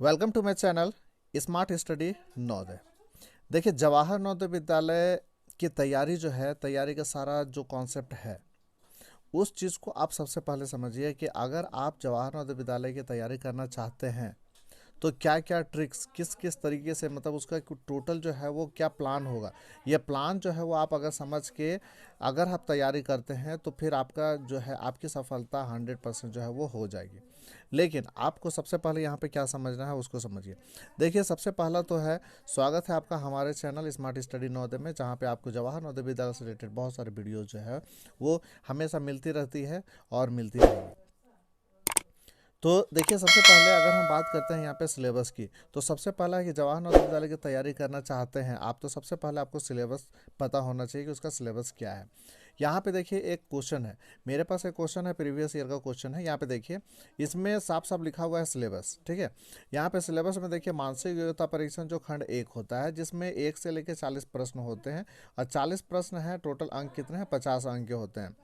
Welcome to my channel smart study Navodaya. देखिए, जवाहर नवोदय विद्यालय की तैयारी जो है, तैयारी का सारा जो कॉन्सेप्ट है उस चीज़ को आप सबसे पहले समझिए कि अगर आप जवाहर नवोदय विद्यालय की तैयारी करना चाहते हैं तो क्या क्या ट्रिक्स किस किस तरीके से, मतलब उसका टोटल जो है वो क्या प्लान होगा। ये प्लान जो है वो आप अगर समझ के अगर आप तैयारी करते हैं तो फिर आपका जो है आपकी सफलता 100% जो है वो हो जाएगी। लेकिन आपको सबसे पहले यहाँ पे क्या समझना है उसको समझिए। देखिए, सबसे पहला तो है स्वागत है आपका हमारे चैनल स्मार्ट स्टडी नवोदय में, जहाँ पे आपको जवाहर नवोदय विद्यालय से रिलेटेड बहुत सारे वीडियो जो है वो हमेशा मिलती रहती है और मिलती रहेगी। तो देखिए, सबसे पहले अगर हम बात करते हैं यहाँ पे सिलेबस की, तो सबसे पहला है कि जवाहर नवोदय विद्यालय की तैयारी करना चाहते हैं आप, तो सबसे पहले आपको सिलेबस पता होना चाहिए कि उसका सिलेबस क्या है। यहाँ पे देखिए एक क्वेश्चन है, मेरे पास एक क्वेश्चन है, प्रीवियस ईयर का क्वेश्चन है। यहाँ पे देखिए, इसमें साफ साफ लिखा हुआ है सिलेबस, ठीक है। यहाँ पे सिलेबस में देखिए, मानसिक योग्यता परीक्षण जो खंड 1 होता है, जिसमें 1 से लेकर 40 प्रश्न होते हैं और 40 प्रश्न है, टोटल अंक कितने हैं, 50 अंक के होते हैं।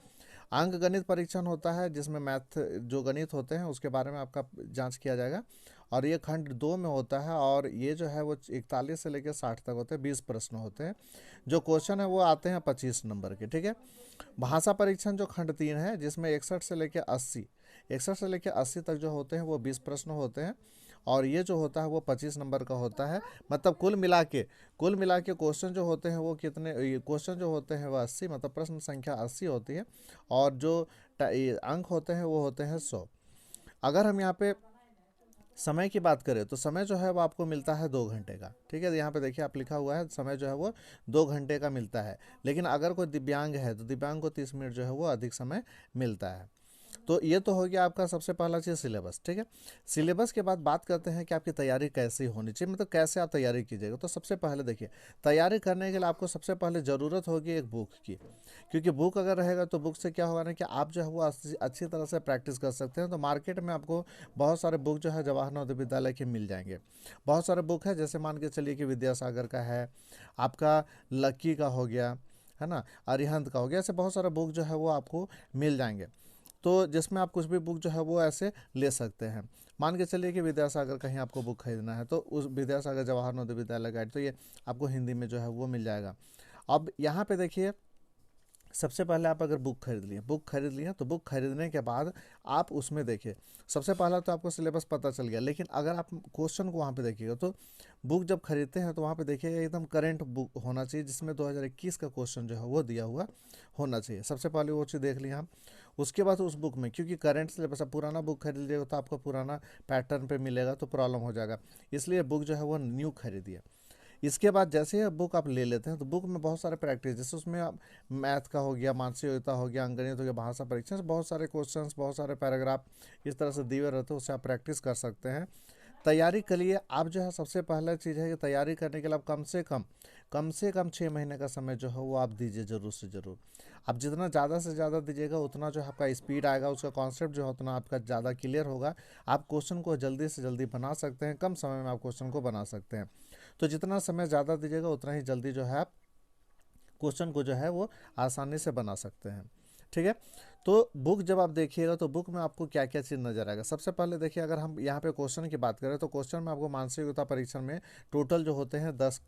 अंक गणित परीक्षण होता है, जिसमें मैथ जो गणित होते हैं उसके बारे में आपका जांच किया जाएगा, और ये खंड 2 में होता है, और ये जो है वो 41 से लेकर 60 तक होते हैं, 20 प्रश्न होते हैं। जो क्वेश्चन है वो आते हैं 25 नंबर के, ठीक है। भाषा परीक्षण जो खंड 3 है, जिसमें 61 से लेकर 80 तक जो होते हैं वो 20 प्रश्न होते हैं, और ये जो होता है वो 25 नंबर का होता है। मतलब कुल मिला के क्वेश्चन जो होते हैं वो कितने, क्वेश्चन जो होते हैं वो 80, मतलब प्रश्न संख्या 80 होती है, और जो ये अंक होते हैं वो होते हैं 100। अगर हम यहाँ पे समय की बात करें तो समय जो है वो आपको मिलता है 2 घंटे का, ठीक है। यहाँ पे देखिए आप लिखा हुआ है समय जो है वो 2 घंटे का मिलता है। लेकिन अगर कोई दिव्यांग है तो दिव्यांग को 30 मिनट जो है वो अधिक समय मिलता है। तो ये तो हो गया आपका सबसे पहला चीज़ सिलेबस, ठीक है। सिलेबस के बाद बात करते हैं कि आपकी तैयारी कैसी होनी चाहिए, मतलब कैसे आप तैयारी कीजिएगा। तो सबसे पहले देखिए, तैयारी करने के लिए आपको सबसे पहले ज़रूरत होगी एक बुक की, क्योंकि बुक अगर रहेगा तो बुक से क्या होगा ना कि आप जो है वो अच्छी तरह से प्रैक्टिस कर सकते हैं। तो मार्केट में आपको बहुत सारे बुक जो है जवाहर नवोदय विद्यालय के मिल जाएंगे। बहुत सारे बुक है, जैसे मान के चलिए कि विद्यासागर का है, आपका लक्की का हो गया, है ना, अरिहंत का हो गया, ऐसे बहुत सारे बुक जो है वो आपको मिल जाएंगे। तो जिसमें आप कुछ भी बुक जो है वो ऐसे ले सकते हैं। मान के चलिए कि विद्यासागर कहीं आपको बुक खरीदना है तो उस विद्यासागर जवाहर नवोदय विद्यालय गाइड, तो ये आपको हिंदी में जो है वो मिल जाएगा। अब यहाँ पे देखिए, सबसे पहले आप अगर बुक खरीद लिए तो बुक खरीदने के बाद आप उसमें देखिए, सबसे पहला तो आपको सिलेबस पता चल गया। लेकिन अगर आप क्वेश्चन को वहाँ पे देखिएगा तो बुक जब खरीदते हैं तो वहाँ पे देखिएगा एकदम करंट बुक होना चाहिए, जिसमें 2021 का क्वेश्चन जो है वो दिया हुआ होना चाहिए। सबसे पहले वो चीज़ देख लिया हम। उसके बाद उस बुक में, क्योंकि करंट सिलेबस, अब पुराना बुक खरीद लीजिएगा तो आपको पुराना पैटर्न पे मिलेगा तो प्रॉब्लम हो जाएगा। इसलिए बुक जो है वो न्यू खरीदिए। इसके बाद जैसे ही बुक आप ले लेते हैं तो बुक में बहुत सारे प्रैक्टिस, जैसे उसमें आप मैथ का हो गया, मानसिक योग्यता हो गया, अंकगणित हो गया, भाषा परीक्षण से बहुत सारे क्वेश्चंस, बहुत सारे पैराग्राफ इस तरह से दिए हुए रहते हैं, उससे आप प्रैक्टिस कर सकते हैं। तैयारी के लिए आप जो है सबसे पहला चीज़ है कि तैयारी करने के लिए आप कम से कम 6 महीने का समय जो है वो आप दीजिए, ज़रूर से ज़रूर। आप जितना ज़्यादा से ज़्यादा दीजिएगा उतना जो है आपका स्पीड आएगा, उसका कॉन्सेप्ट जो है उतना आपका ज़्यादा क्लियर होगा। आप क्वेश्चन को जल्दी से जल्दी बना सकते हैं, कम समय में आप क्वेश्चन को बना सकते हैं। तो जितना समय ज़्यादा दीजिएगा उतना ही जल्दी जो है आप क्वेश्चन को जो है वो आसानी से बना सकते हैं, ठीक है। तो बुक जब आप देखिएगा तो बुक में आपको क्या क्या चीज़ नजर आएगा। सबसे पहले देखिए, अगर हम यहाँ पे क्वेश्चन की बात करें तो क्वेश्चन में आपको मानसिक योग्यता परीक्षण में टोटल जो होते हैं 10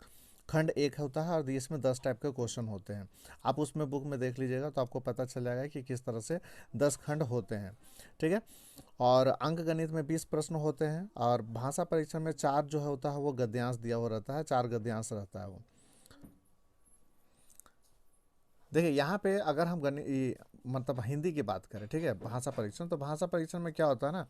खंड एक होता है, और इसमें 10 टाइप के क्वेश्चन होते हैं। आप उसमें बुक में देख लीजिएगा तो आपको पता चल जाएगा कि किस तरह से 10 खंड होते हैं, ठीक है। और अंक गणित में 20 प्रश्न होते हैं, और भाषा परीक्षण में 4 जो है होता है वो गद्यांश दिया हुआ रहता है, 4 गद्यांश रहता है वो। देखिए, यहाँ पे अगर हम मतलब हिंदी की बात करें, ठीक है, भाषा परीक्षण, तो भाषा परीक्षण में क्या होता है ना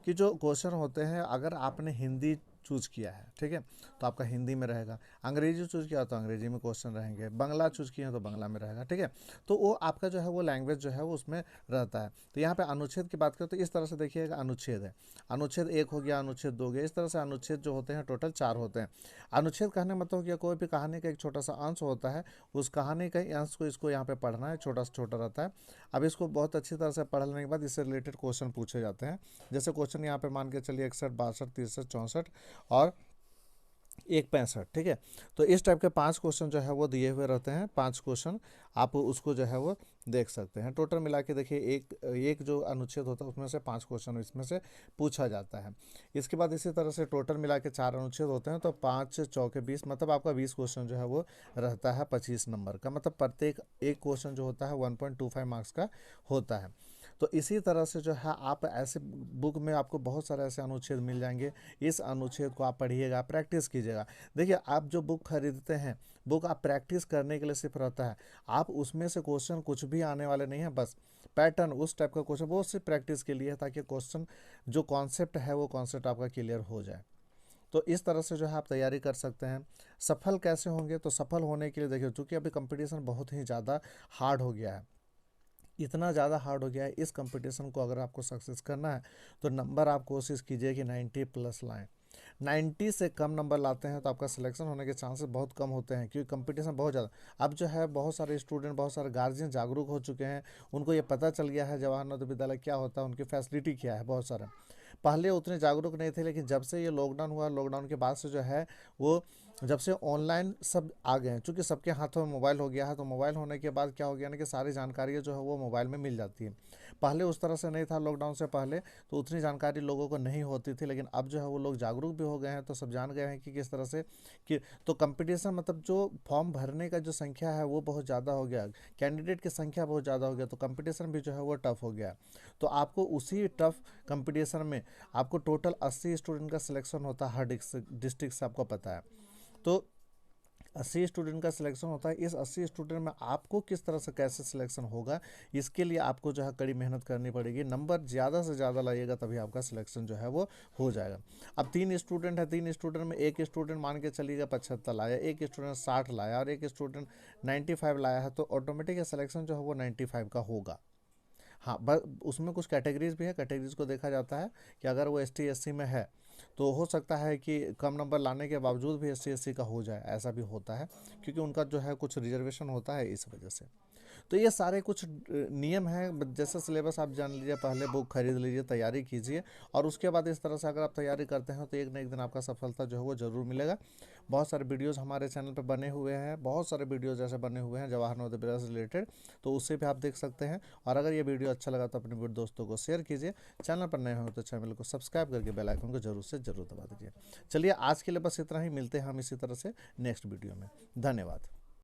कि जो क्वेश्चन होते हैं, अगर आपने हिंदी चूज किया है, ठीक है, तो आपका हिंदी में रहेगा। अंग्रेजी चूज किया तो अंग्रेजी में क्वेश्चन रहेंगे, बंगला चूज किया तो बंगला में रहेगा, ठीक है। तो वो आपका जो है वो लैंग्वेज जो है वो उसमें रहता है। तो यहाँ पे अनुच्छेद की बात करें तो इस तरह से देखिएगा, अनुच्छेद है, अनुच्छेद 1 हो गया, अनुच्छेद 2 हो गया, इस तरह से अनुच्छेद जो होते हैं टोटल 4 होते हैं। अनुच्छेद कहने मतलब हो गया, कोई भी कहानी का एक छोटा सा अंश होता है, उस कहानी का अंश को इसको यहाँ पे पढ़ना है, छोटा से छोटा रहता है। अब इसको बहुत अच्छी तरह से पढ़ लेने के बाद इससे रिलेटेड क्वेश्चन पूछे जाते हैं। जैसे क्वेश्चन यहाँ पे मान के चलिए 61, 62, 63, 64, और 1.65, ठीक है। तो इस टाइप के 5 क्वेश्चन जो है वो दिए हुए रहते हैं, 5 क्वेश्चन आप उसको जो है वो देख सकते हैं। टोटल मिला के देखिए एक एक जो अनुच्छेद होता है उसमें से 5 क्वेश्चन इसमें से पूछा जाता है। इसके बाद इसी तरह से टोटल मिला के 4 अनुच्छेद होते हैं, तो 5 चौके 20, मतलब आपका 20 क्वेश्चन जो है वो रहता है 25 नंबर का, मतलब प्रत्येक एक क्वेश्चन जो होता है 1.25 मार्क्स का होता है। तो इसी तरह से जो है आप ऐसे बुक में आपको बहुत सारे ऐसे अनुच्छेद मिल जाएंगे, इस अनुच्छेद को आप पढ़िएगा, प्रैक्टिस कीजिएगा। देखिए आप जो बुक खरीदते हैं, बुक आप प्रैक्टिस करने के लिए सिर्फ रहता है, आप उसमें से क्वेश्चन कुछ भी आने वाले नहीं है, बस पैटर्न उस टाइप का क्वेश्चन वो सिर्फ प्रैक्टिस के लिए है, ताकि क्वेश्चन जो कॉन्सेप्ट है वो कॉन्सेप्ट आपका क्लियर हो जाए। तो इस तरह से जो है आप तैयारी कर सकते हैं। सफल कैसे होंगे, तो सफल होने के लिए देखिए, चूँकि अभी कंपटीशन बहुत ही ज़्यादा हार्ड हो गया है, इतना ज़्यादा हार्ड हो गया है, इस कंपटीशन को अगर आपको सक्सेस करना है तो नंबर आप कोशिश कीजिए कि 90 प्लस लाएं। 90 से कम नंबर लाते हैं तो आपका सिलेक्शन होने के चांसेस बहुत कम होते हैं, क्योंकि कंपटीशन बहुत ज़्यादा। अब जो है बहुत सारे स्टूडेंट, बहुत सारे गार्जियन जागरूक हो चुके हैं, उनको ये पता चल गया है जवाहर नवोदय विद्यालय क्या होता है, उनकी फैसिलिटी क्या है। बहुत सारे पहले उतने जागरूक नहीं थे, लेकिन जब से ये लॉकडाउन हुआ, लॉकडाउन के बाद से जो है वो, जब से ऑनलाइन सब आ गए हैं, चूँकि सबके हाथों में मोबाइल हो गया है, तो मोबाइल होने के बाद क्या हो गया ना कि सारी जानकारियाँ जो है वो मोबाइल में मिल जाती है। पहले उस तरह से नहीं था, लॉकडाउन से पहले तो उतनी जानकारी लोगों को नहीं होती थी, लेकिन अब जो है वो लोग जागरूक भी हो गए हैं, तो सब जान गए हैं कि किस तरह से कि तो कंपटीशन, मतलब जो फॉर्म भरने का जो संख्या है वो बहुत ज़्यादा हो गया, कैंडिडेट की संख्या बहुत ज़्यादा हो गया, तो कंपटीशन भी जो है वो टफ हो गया। तो आपको उसी टफ कंपटीशन में आपको टोटल 80 स्टूडेंट का सिलेक्शन होता है हर डिस्ट्रिक्ट से, आपको पता है। तो 80 स्टूडेंट का सिलेक्शन होता है, इस 80 स्टूडेंट में आपको किस तरह से कैसे सिलेक्शन होगा, इसके लिए आपको जो है कड़ी मेहनत करनी पड़ेगी। नंबर ज़्यादा से ज़्यादा लाइएगा तभी आपका सिलेक्शन जो है वो हो जाएगा। अब 3 स्टूडेंट है, 3 स्टूडेंट में एक स्टूडेंट मान के चलिएगा 75 लाया, एक स्टूडेंट 60 लाया और एक स्टूडेंट 95 लाया है, तो ऑटोमेटिक सिलेक्शन जो है वो 95 का होगा। हाँ, बस उसमें कुछ कैटेगरीज भी है, कैटेगरीज को देखा जाता है कि अगर वो ST SC में है तो हो सकता है कि कम नंबर लाने के बावजूद भी ST SC का हो जाए, ऐसा भी होता है, क्योंकि उनका जो है कुछ रिजर्वेशन होता है इस वजह से। तो ये सारे कुछ नियम हैं। जैसे सिलेबस आप जान लीजिए, पहले बुक खरीद लीजिए, तैयारी कीजिए, और उसके बाद इस तरह से अगर आप तैयारी करते हैं तो एक ना एक दिन आपका सफलता जो है वो ज़रूर मिलेगा। बहुत सारे वीडियोज़ हमारे चैनल पर बने हुए हैं, बहुत सारे वीडियोज़ ऐसे बने हुए हैं जवाहर नवोदय विद्यालय से रिलेटेड, तो उससे भी आप देख सकते हैं। और अगर ये वीडियो अच्छा लगा तो अपने दोस्तों को शेयर कीजिए, चैनल पर नए हो तो चैनल को सब्सक्राइब करके बेल आइकन को जरूर से जरूर दबा दीजिए। चलिए आज के लिए बस इतना ही, मिलते हैं हम इसी तरह से नेक्स्ट वीडियो में। धन्यवाद।